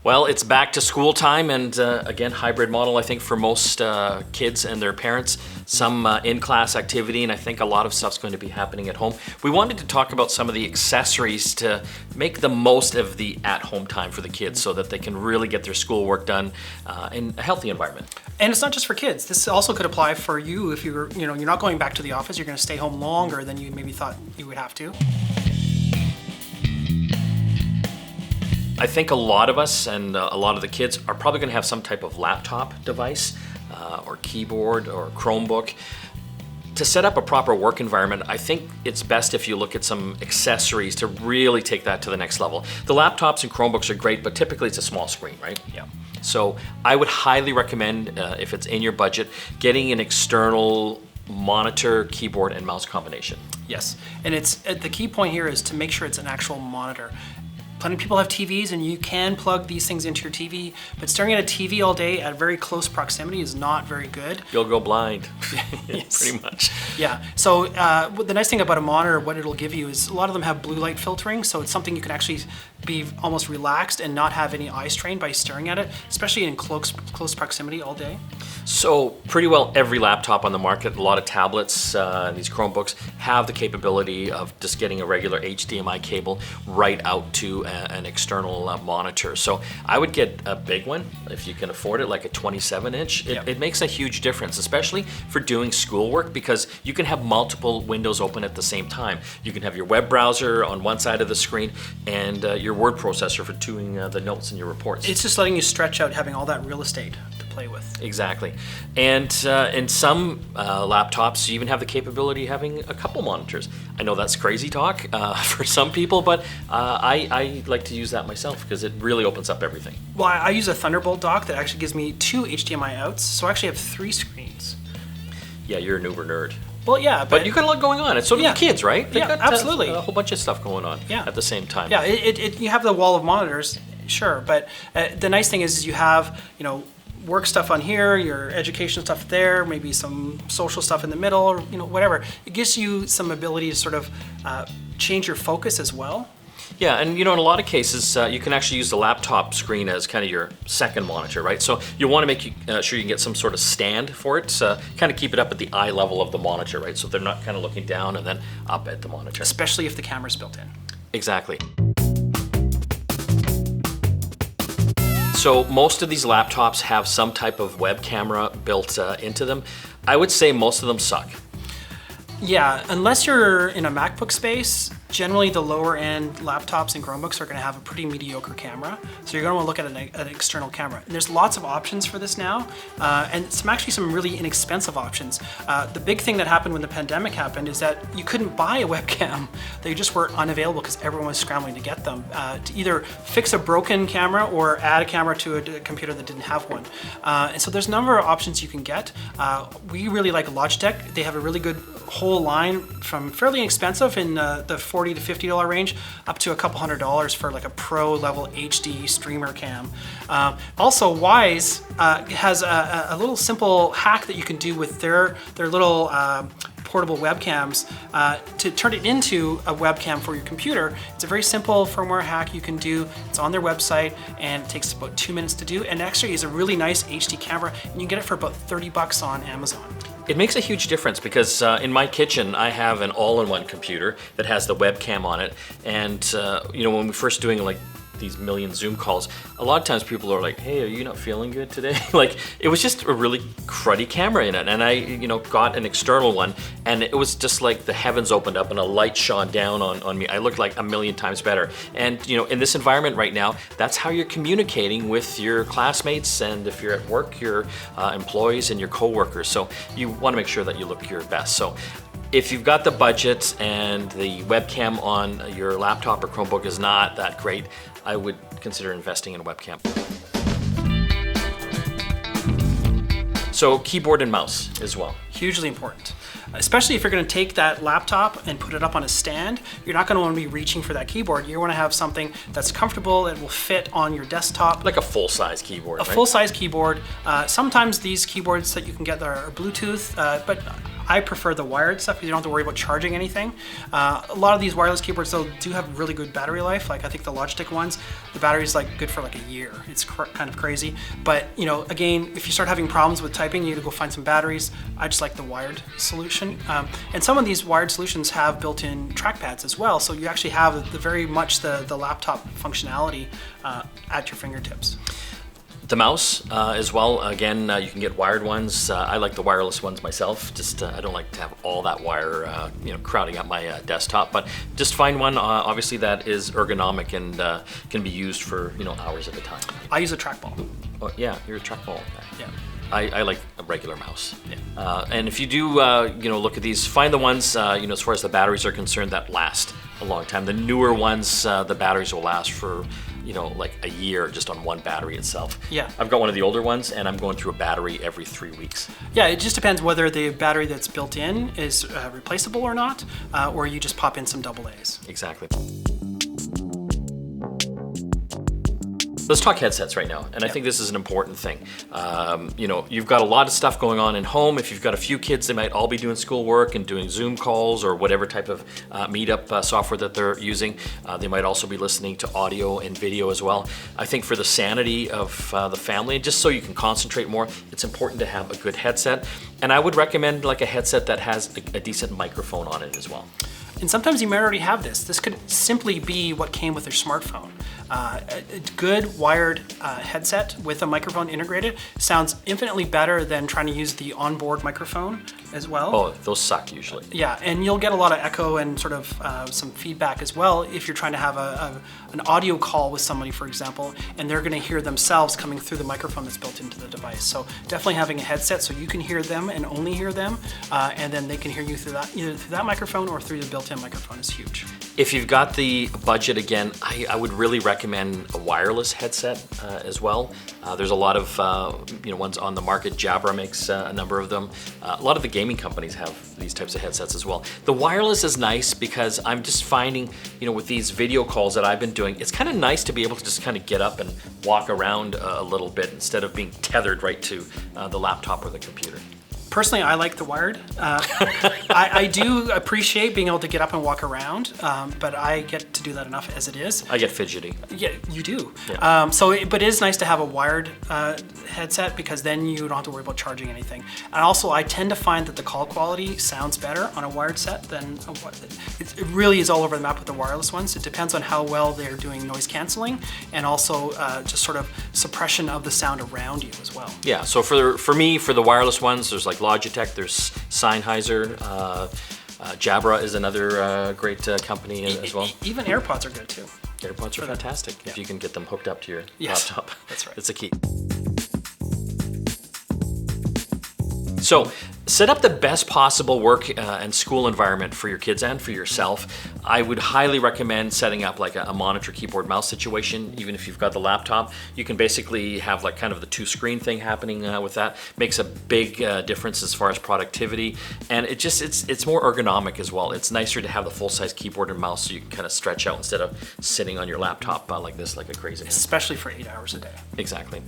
Well, it's back to school time, and again, hybrid model, I think, for most kids and their parents. Some in-class activity, and I think a lot of stuff's going to be happening at home. We wanted to talk about some of the accessories to make the most of the at-home time for the kids so that they can really get their schoolwork done in a healthy environment. And it's not just for kids. This also could apply for you if you're not going back to the office. You're going to stay home longer than you maybe thought you would have to. I think a lot of us and a lot of the kids are probably going to have some type of laptop device or keyboard or Chromebook. To set up a proper work environment, I think it's best if you look at some accessories to really take that to the next level. The laptops and Chromebooks are great, but typically it's a small screen, right? Yeah. So I would highly recommend, if it's in your budget, getting an external monitor, keyboard, and mouse combination. Yes, and it's the key point here is to make sure it's an actual monitor. Plenty of people have TVs and you can plug these things into your TV, but staring at a TV all day at very close proximity is not very good. You'll go blind, Yes. pretty much. Yeah, so the nice thing about a monitor, what it'll give you is a lot of them have blue light filtering, so it's something you can actually be almost relaxed and not have any eye strain by staring at it, especially in close proximity all day. So pretty well every laptop on the market, a lot of tablets, these Chromebooks have the capability of just getting a regular HDMI cable right out to an external monitor. So I would get a big one if you can afford it, like a 27-inch. It makes a huge difference, especially for doing schoolwork, because you can have multiple windows open at the same time. You can have your web browser on one side of the screen and your word processor for doing the notes in your reports. It's just letting you stretch out, having all that real estate to play with. Exactly. And in some laptops, you even have the capability of having a couple monitors. I know that's crazy talk for some people, but I like to use that myself because it really opens up everything. Well, I use a Thunderbolt dock that actually gives me 2 HDMI outs, so I actually have 3 screens. Yeah, you're an uber nerd. Well, yeah, But you got a lot going on, and so do the kids, right? They got absolutely. A whole bunch of stuff going on at the same time. Yeah, you have the wall of monitors, sure, but the nice thing is you have, work stuff on here, your education stuff there, maybe some social stuff in the middle, or whatever. It gives you some ability to sort of change your focus as well. Yeah, and in a lot of cases, you can actually use the laptop screen as kind of your second monitor, right? So you want to make sure you can get some sort of stand for it, kind of keep it up at the eye level of the monitor, right? So they're not kind of looking down and then up at the monitor. Especially if the camera's built in. Exactly. So most of these laptops have some type of web camera built into them. I would say most of them suck. Yeah, unless you're in a MacBook space, generally the lower end laptops and Chromebooks are going to have a pretty mediocre camera. So you're going to want to look at an external camera. And there's lots of options for this now, and some really inexpensive options. The big thing that happened when the pandemic happened is that you couldn't buy a webcam. They just were unavailable because everyone was scrambling to get them, to either fix a broken camera or add a camera to a computer that didn't have one. And so there's a number of options you can get. We really like Logitech. They have a really good whole line from fairly inexpensive in the $40 to $50 range up to a couple $100 for like a pro level HD streamer cam. Also, Wise has a little simple hack that you can do with their little portable webcams to turn it into a webcam for your computer. It's a very simple firmware hack you can do. It's on their website and it takes about 2 minutes to do, and actually is a really nice HD camera, and you can get it for about $30 on Amazon. It makes a huge difference because in my kitchen I have an all-in-one computer that has the webcam on it, and when we first doing like these million Zoom calls, a lot of times people are like, hey, are you not feeling good today? Like, it was just a really cruddy camera in it, and I got an external one, and it was just like the heavens opened up and a light shone down on me. I looked like a million times better. And in this environment right now, that's how you're communicating with your classmates, and if you're at work, your employees and your coworkers. So you want to make sure that you look your best. So if you've got the budget and the webcam on your laptop or Chromebook is not that great, I would consider investing in a webcam. So keyboard and mouse as well. Hugely important. Especially if you're going to take that laptop and put it up on a stand, you're not going to want to be reaching for that keyboard. You want to have something that's comfortable, that will fit on your desktop. Like a full-size keyboard, A full-size keyboard. Sometimes these keyboards that you can get are Bluetooth, but I prefer the wired stuff because you don't have to worry about charging anything. A lot of these wireless keyboards though do have really good battery life. Like I think the Logitech ones, the battery's like good for like a year. It's kind of crazy. But you know, again, if you start having problems with typing, you need to go find some batteries. I just like the wired solution. And some of these wired solutions have built-in trackpads as well. So you actually have very much the laptop functionality at your fingertips. The mouse as well, again, you can get wired ones. I like the wireless ones myself. Just I don't like to have all that wire crowding up my desktop, but just find one obviously that is ergonomic and can be used for hours at a time. I use a trackball. Oh, yeah, you're a trackball guy. Yeah. I like a regular mouse. Yeah. And if you do look at these, find the ones as far as the batteries are concerned that last a long time. The newer ones, the batteries will last for like a year just on one battery itself. Yeah. I've got one of the older ones and I'm going through a battery every 3 weeks. Yeah, it just depends whether the battery that's built in is replaceable or not, or you just pop in some AA's. Exactly. Let's talk headsets right now, and I think this is an important thing. You've got a lot of stuff going on in home. If you've got a few kids, they might all be doing schoolwork and doing Zoom calls or whatever type of meetup software that they're using. They might also be listening to audio and video as well. I think for the sanity of the family, and just so you can concentrate more, it's important to have a good headset. And I would recommend like a headset that has a decent microphone on it as well. And sometimes you might already have this. This could simply be what came with your smartphone. A good wired headset with a microphone integrated sounds infinitely better than trying to use the onboard microphone as well. Oh, those suck usually. Yeah, and you'll get a lot of echo and sort of some feedback as well if you're trying to have an audio call with somebody, for example, and they're going to hear themselves coming through the microphone that's built into the device. So definitely having a headset so you can hear them and only hear them, and then they can hear you through that, either through that microphone or through the built-in microphone is huge. If you've got the budget, again, I would really recommend a wireless headset as well. There's a lot of ones on the market. Jabra makes a number of them. A lot of the gaming companies have these types of headsets as well. The wireless is nice because I'm just finding, with these video calls that I've been doing, it's kind of nice to be able to just kind of get up and walk around a little bit instead of being tethered right to the laptop or the computer. Personally, I like the wired. I do appreciate being able to get up and walk around, but I get to do that enough as it is. I get fidgety. Yeah, you do. Yeah. But it is nice to have a wired headset because then you don't have to worry about charging anything. And also, I tend to find that the call quality sounds better on a wired set than it really is all over the map with the wireless ones. It depends on how well they're doing noise canceling and also just sort of suppression of the sound around you as well. Yeah. So for me, for the wireless ones, there's like Logitech, there's Sennheiser, Jabra is another great company as well. Even AirPods are good too. AirPods are fantastic if you can get them hooked up to your laptop. That's right. It's a key. So set up the best possible work and school environment for your kids and for yourself. I would highly recommend setting up like a monitor, keyboard, mouse situation. Even if you've got the laptop, you can basically have like kind of the two screen thing happening with that. Makes a big difference as far as productivity, and it's more ergonomic as well. It's nicer to have the full size keyboard and mouse so you can kind of stretch out instead of sitting on your laptop like this like a crazy man. Especially for 8 hours a day. Exactly.